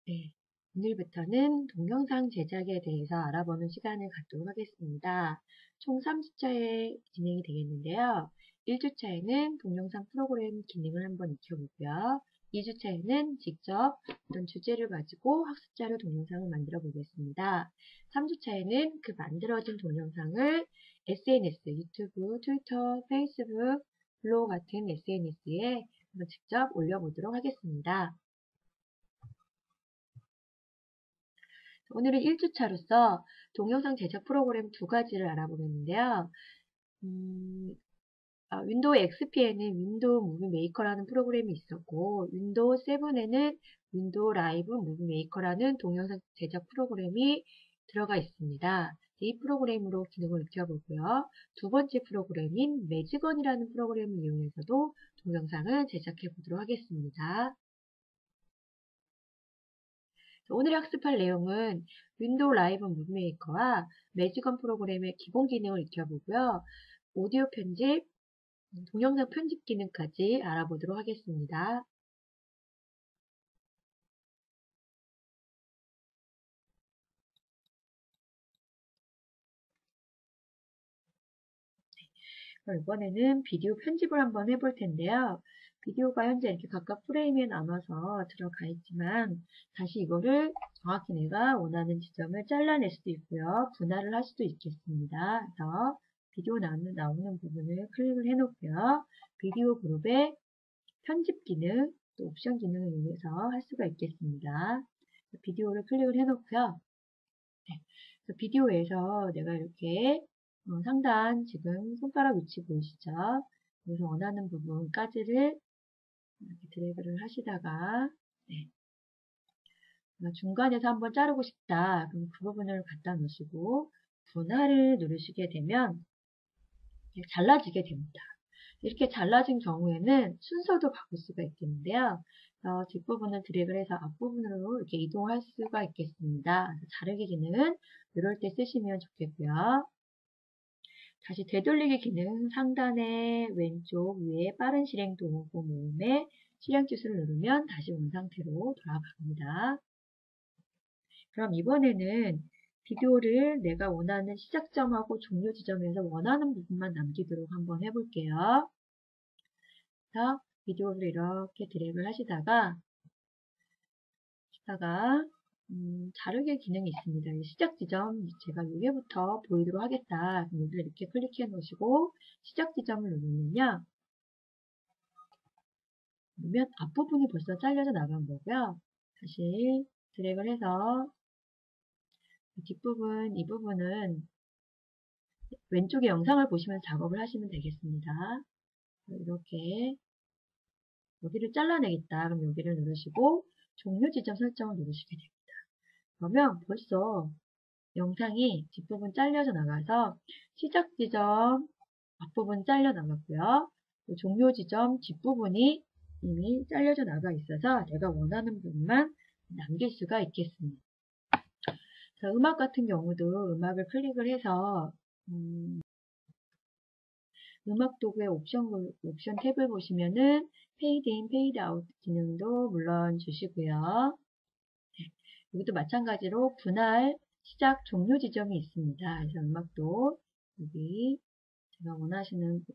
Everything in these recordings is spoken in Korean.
네, 오늘부터는 동영상 제작에 대해서 알아보는 시간을 갖도록 하겠습니다. 총 3주차에 진행이 되겠는데요. 1주차에는 동영상 프로그램 기능을 한번 익혀보고요. 2주차에는 직접 어떤 주제를 가지고 학습자료 동영상을 만들어 보겠습니다. 3주차에는 그 만들어진 동영상을 SNS, 유튜브, 트위터, 페이스북, 블로그 같은 SNS에 한번 직접 올려보도록 하겠습니다. 오늘은 1주차로서 동영상 제작 프로그램 두 가지를 알아보겠는데요. 윈도우 XP에는 윈도우 무비 메이커라는 프로그램이 있었고, 윈도우 7에는 윈도우 라이브 무비 메이커라는 동영상 제작 프로그램이 들어가 있습니다. 이 프로그램으로 기능을 익혀보고요. 두 번째 프로그램인 매직원이라는 프로그램을 이용해서도 동영상을 제작해 보도록 하겠습니다. 오늘 학습할 내용은 윈도우 라이브 무비메이커와 매직원 프로그램의 기본 기능을 익혀보고요. 오디오 편집, 동영상 편집 기능까지 알아보도록 하겠습니다. 이번에는 비디오 편집을 한번 해볼 텐데요. 비디오가 현재 이렇게 각각 프레임에 나눠서 들어가 있지만 다시 이거를 정확히 내가 원하는 지점을 잘라낼 수도 있고요. 분할을 할 수도 있겠습니다. 그래서 비디오 나오는 부분을 클릭을 해놓고요. 비디오 그룹의 편집 기능, 또 옵션 기능을 이용해서 할 수가 있겠습니다. 비디오를 클릭을 해놓고요. 네. 비디오에서 내가 이렇게 상단 지금 손가락 위치 보이시죠? 그래서 원하는 부분까지를 이렇게 드래그를 하시다가 네. 중간에서 한번 자르고 싶다. 그럼 그 부분을 갖다 놓으시고 분할을 누르시게 되면 잘라지게 됩니다. 이렇게 잘라진 경우에는 순서도 바꿀 수가 있겠는데요. 뒷부분을 드래그를 해서 앞부분으로 이렇게 이동할 수가 있겠습니다. 자르기 기능은 이럴 때 쓰시면 좋겠고요. 다시 되돌리기 기능 상단의 왼쪽 위에 빠른 실행 도구 모음에 실행 주소를 누르면 다시 원상태로 돌아갑니다. 그럼 이번에는 비디오를 내가 원하는 시작점하고 종료 지점에서 원하는 부분만 남기도록 한번 해볼게요. 그래서 비디오를 이렇게 드래그를 하시다가 자르기 기능이 있습니다. 시작 지점 제가 여기부터 보이도록 하겠다. 그럼 여기를 이렇게 클릭해 놓으시고 시작 지점을 누르면요. 그러면 앞부분이 벌써 잘려져 나간 거고요. 다시 드래그를 해서 뒷부분, 이 부분은 왼쪽에 영상을 보시면서 작업을 하시면 되겠습니다. 이렇게 여기를 잘라내겠다. 그럼 여기를 누르시고 종료 지점 설정을 누르시게 됩니다. 그러면 벌써 영상이 뒷부분 잘려져 나가서 시작 지점 앞부분 잘려 나갔고요. 종료 지점 뒷부분이 이미 잘려져 나가 있어서 내가 원하는 부분만 남길 수가 있겠습니다. 자, 음악 같은 경우도 음악을 클릭을 해서 음악 도구의 옵션 탭을 보시면은 페이드 인, 페이드 아웃 기능도 물론 주시고요. 네, 여기도 마찬가지로 분할, 시작, 종료 지점이 있습니다. 그래서 음악도 여기 제가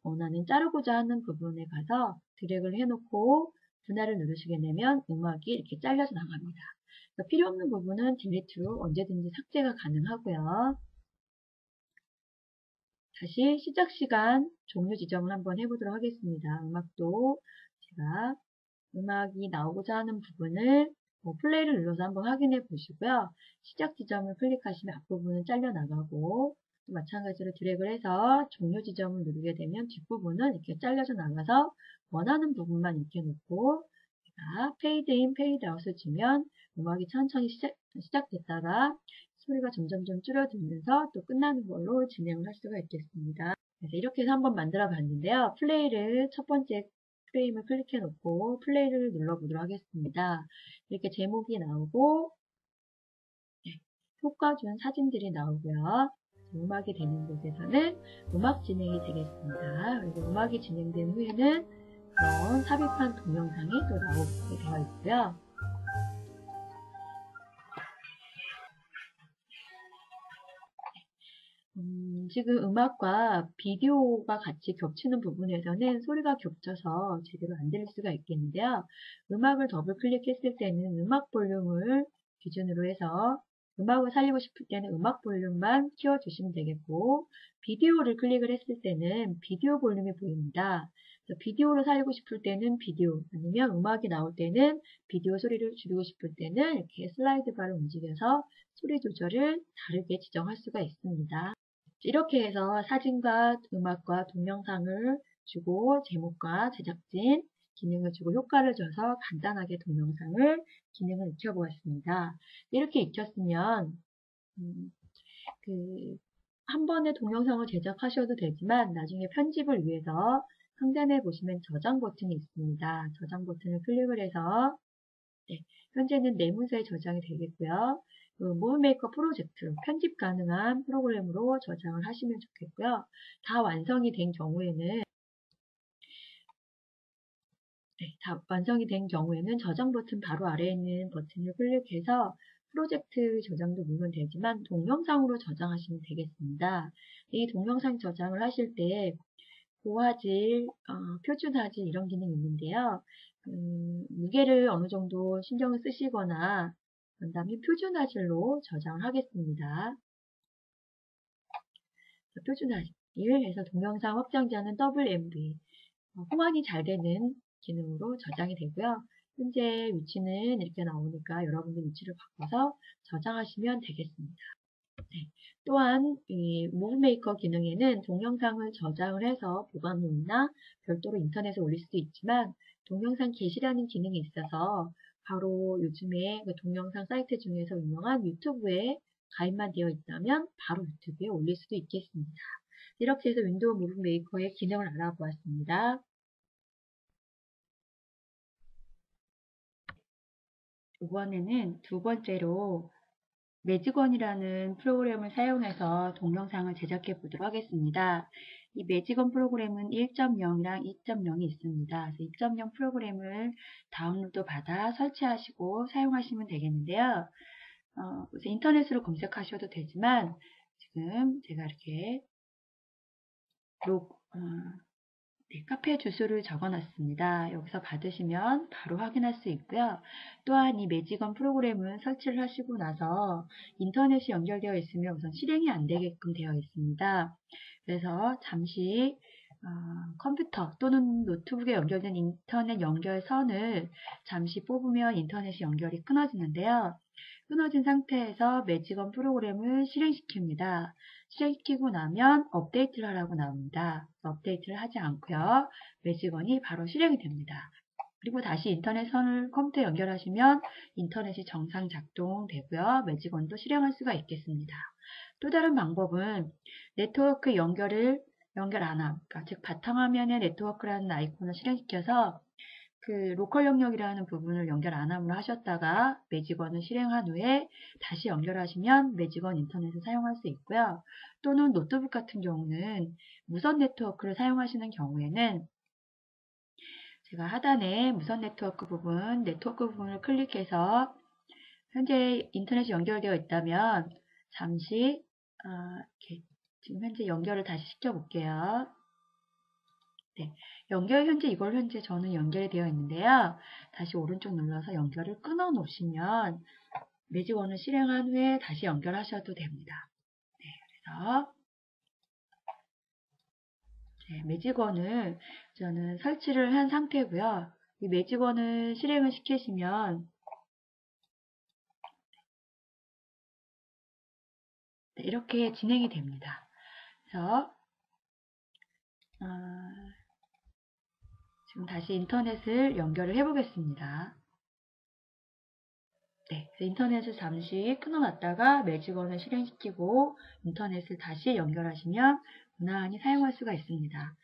원하는 자르고자 하는 부분에 가서 드래그를 해놓고 분할을 누르시게 되면 음악이 이렇게 잘려서 나갑니다. 필요 없는 부분은 딜리트로 언제든지 삭제가 가능하고요. 다시 시작 시간 종료 지정을 한번 해보도록 하겠습니다. 음악도 제가 음악이 나오고자 하는 부분을 플레이를 눌러서 한번 확인해 보시고요. 시작 지점을 클릭하시면 앞부분은 잘려 나가고 또 마찬가지로 드래그를 해서 종료 지점을 누르게 되면 뒷부분은 이렇게 잘려져 나가서 원하는 부분만 이렇게 놓고 제가 페이드 인, 페이드 아웃을 주면 음악이 천천히 시작됐다가 소리가 점점점 줄어들면서 또 끝나는 걸로 진행을 할 수가 있겠습니다. 그래서 이렇게 해서 한번 만들어 봤는데요. 플레이를 첫 번째 프레임을 클릭해 놓고 플레이를 눌러보도록 하겠습니다. 이렇게 제목이 나오고 효과 준 사진들이 나오고요. 음악이 되는 곳에서는 음악 진행이 되겠습니다. 그리고 음악이 진행된 후에는 그런 삽입한 동영상이 또 나오게 되어 있고요. 지금 음악과 비디오가 같이 겹치는 부분에서는 소리가 겹쳐서 제대로 안 들릴 수가 있겠는데요. 음악을 더블 클릭했을 때는 음악 볼륨을 기준으로 해서 음악을 살리고 싶을 때는 음악 볼륨만 키워주시면 되겠고, 비디오를 클릭을 했을 때는 비디오 볼륨이 보입니다. 비디오를 살리고 싶을 때는 비디오, 아니면 음악이 나올 때는 비디오 소리를 줄이고 싶을 때는 이렇게 슬라이드 바를 움직여서 소리 조절을 다르게 지정할 수가 있습니다. 이렇게 해서 사진과 음악과 동영상을 주고 제목과 제작진 기능을 주고 효과를 줘서 간단하게 동영상을 기능을 익혀보았습니다. 이렇게 익혔으면 한 번에 동영상을 제작하셔도 되지만 나중에 편집을 위해서 상단에 보시면 저장 버튼이 있습니다. 저장 버튼을 클릭을 해서 현재는 내 문서에 저장이 되겠고요. 무브메이커 프로젝트, 편집 가능한 프로그램으로 저장을 하시면 좋겠고요. 다 완성이 된 경우에는 저장 버튼 바로 아래에 있는 버튼을 클릭해서 프로젝트 저장도 물론 되지만 동영상으로 저장하시면 되겠습니다. 이 동영상 저장을 하실 때 고화질, 표준화질 이런 기능이 있는데요. 무게를 어느 정도 신경을 쓰시거나 그 다음에 표준화질로 저장을 하겠습니다. 표준화질 해서 동영상 확장자는 WMV 호환이 잘 되는 기능으로 저장이 되고요. 현재 위치는 이렇게 나오니까 여러분들 위치를 바꿔서 저장하시면 되겠습니다. 또한 이 무브메이커 기능에는 동영상을 저장을 해서 보관용이나 별도로 인터넷에 올릴 수도 있지만 동영상 게시라는 기능이 있어서 바로 요즘에 그 동영상 사이트 중에서 유명한 유튜브에 가입만 되어 있다면 바로 유튜브에 올릴 수도 있겠습니다. 이렇게 해서 윈도우 무브메이커의 기능을 알아보았습니다. 이번에는 두 번째로 매직원이라는 프로그램을 사용해서 동영상을 제작해 보도록 하겠습니다. 이 매직원 프로그램은 1.0이랑 2.0이 있습니다. 2.0 프로그램을 다운로드 받아 설치하시고 사용하시면 되겠는데요. 인터넷으로 검색하셔도 되지만 지금 제가 이렇게 카페 주소를 적어놨습니다. 여기서 받으시면 바로 확인할 수 있고요. 또한 이 매직원 프로그램은 설치를 하시고 나서 인터넷이 연결되어 있으면 우선 실행이 안 되게끔 되어 있습니다. 그래서 잠시 컴퓨터 또는 노트북에 연결된 인터넷 연결선을 잠시 뽑으면 인터넷이 연결이 끊어지는데요. 끊어진 상태에서 매직원 프로그램을 실행시킵니다. 실행시키고 나면 업데이트를 하라고 나옵니다. 업데이트를 하지 않고요. 매직원이 바로 실행이 됩니다. 그리고 다시 인터넷 선을 컴퓨터에 연결하시면 인터넷이 정상 작동되고요. 매직원도 실행할 수가 있겠습니다. 또 다른 방법은 네트워크 연결 안 함, 그러니까 즉 바탕화면에 네트워크라는 아이콘을 실행시켜서 그 로컬 영역이라는 부분을 연결 안 함으로 하셨다가 매직원을 실행한 후에 다시 연결하시면 매직원 인터넷을 사용할 수 있고요. 또는 노트북 같은 경우는 무선 네트워크를 사용하시는 경우에는 제가 하단에 무선 네트워크 부분을 클릭해서 현재 인터넷이 연결되어 있다면 잠시 이렇게 지금 현재 연결을 다시 시켜 볼게요. 현재 저는 연결이 되어 있는데요. 다시 오른쪽 눌러서 연결을 끊어 놓으시면 매직원을 실행한 후에 다시 연결하셔도 됩니다. 그래서 매직원을 저는 설치를 한 상태고요. 이 매직원을 실행을 시키시면 이렇게 진행이 됩니다. 그래서 지금 다시 인터넷을 연결을 해 보겠습니다. 인터넷을 잠시 끊어놨다가 매직원을 실행시키고 인터넷을 다시 연결하시면 무난히 사용할 수가 있습니다.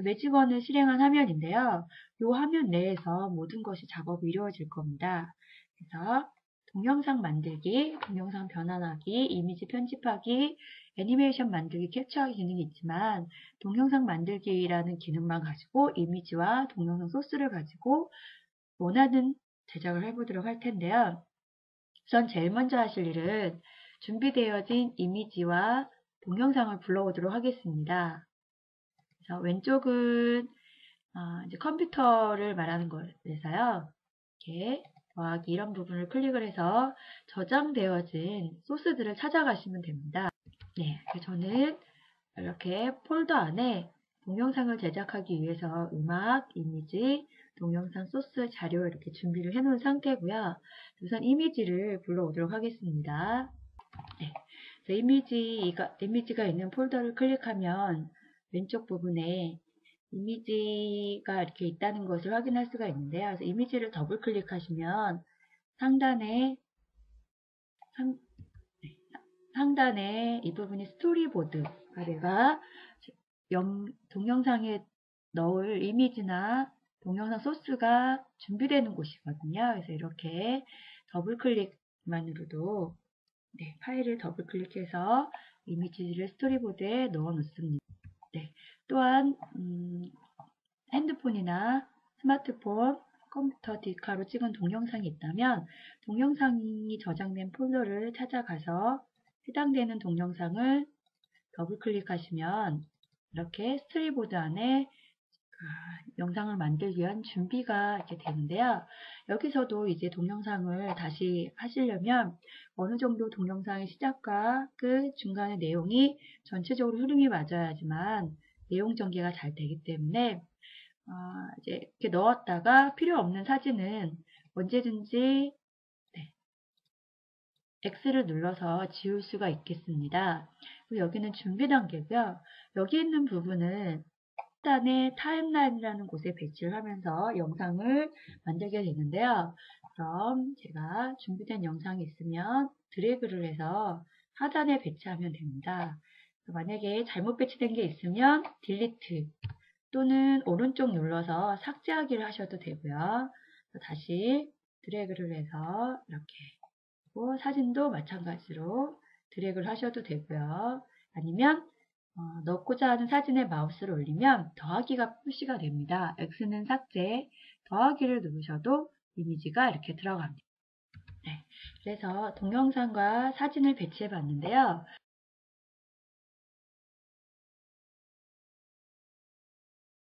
매직원을 실행한 화면인데요. 이 화면 내에서 모든 것이 작업이 이루어질 겁니다. 그래서 동영상 만들기, 동영상 변환하기, 이미지 편집하기, 애니메이션 만들기, 캡처하기 기능이 있지만 동영상 만들기라는 기능만 가지고 이미지와 동영상 소스를 가지고 원하는 제작을 해보도록 할 텐데요. 우선 제일 먼저 하실 일은 준비되어진 이미지와 동영상을 불러오도록 하겠습니다. 그래서 왼쪽은 이제 컴퓨터를 말하는 거라서요. 이렇게 더하기 이런 부분을 클릭을 해서 저장되어진 소스들을 찾아가시면 됩니다. 네, 저는 이렇게 폴더 안에 동영상을 제작하기 위해서 음악, 이미지, 동영상 소스, 자료 이렇게 준비를 해놓은 상태고요. 우선 이미지를 불러오도록 하겠습니다. 네, 그래서 이미지가 있는 폴더를 클릭하면 왼쪽 부분에 이미지가 이렇게 있다는 것을 확인할 수가 있는데요. 그래서 이미지를 더블 클릭하시면 상단에 이 부분이 스토리보드 아래가 동영상에 넣을 이미지나 동영상 소스가 준비되는 곳이거든요. 그래서 이렇게 더블 클릭만으로도 파일을 더블 클릭해서 이미지를 스토리보드에 넣어 놓습니다. 또한 핸드폰이나 스마트폰, 컴퓨터 디카로 찍은 동영상이 있다면 동영상이 저장된 폴더를 찾아가서 해당되는 동영상을 더블 클릭하시면 이렇게 스토리보드 안에 영상을 만들기 위한 준비가 이렇게 되는데요. 여기서도 이제 동영상을 다시 하시려면 어느 정도 동영상의 시작과 끝, 중간의 내용이 전체적으로 흐름이 맞아야지만 내용 전개가 잘 되기 때문에 이제 이렇게 넣었다가 필요 없는 사진은 언제든지 X를 눌러서 지울 수가 있겠습니다. 그리고 여기는 준비 단계고요. 여기 있는 부분은 하단에 타임라인이라는 곳에 배치를 하면서 영상을 만들게 되는데요. 그럼 제가 준비된 영상이 있으면 드래그를 해서 하단에 배치하면 됩니다. 만약에 잘못 배치된 게 있으면 딜리트 또는 오른쪽 눌러서 삭제하기를 하셔도 되고요. 다시 드래그를 해서 이렇게 사진도 마찬가지로 드래그를 하셔도 되고요. 아니면 넣고자 하는 사진에 마우스를 올리면 더하기가 표시가 됩니다. X는 삭제, 더하기를 누르셔도 이미지가 이렇게 들어갑니다. 그래서 동영상과 사진을 배치해 봤는데요.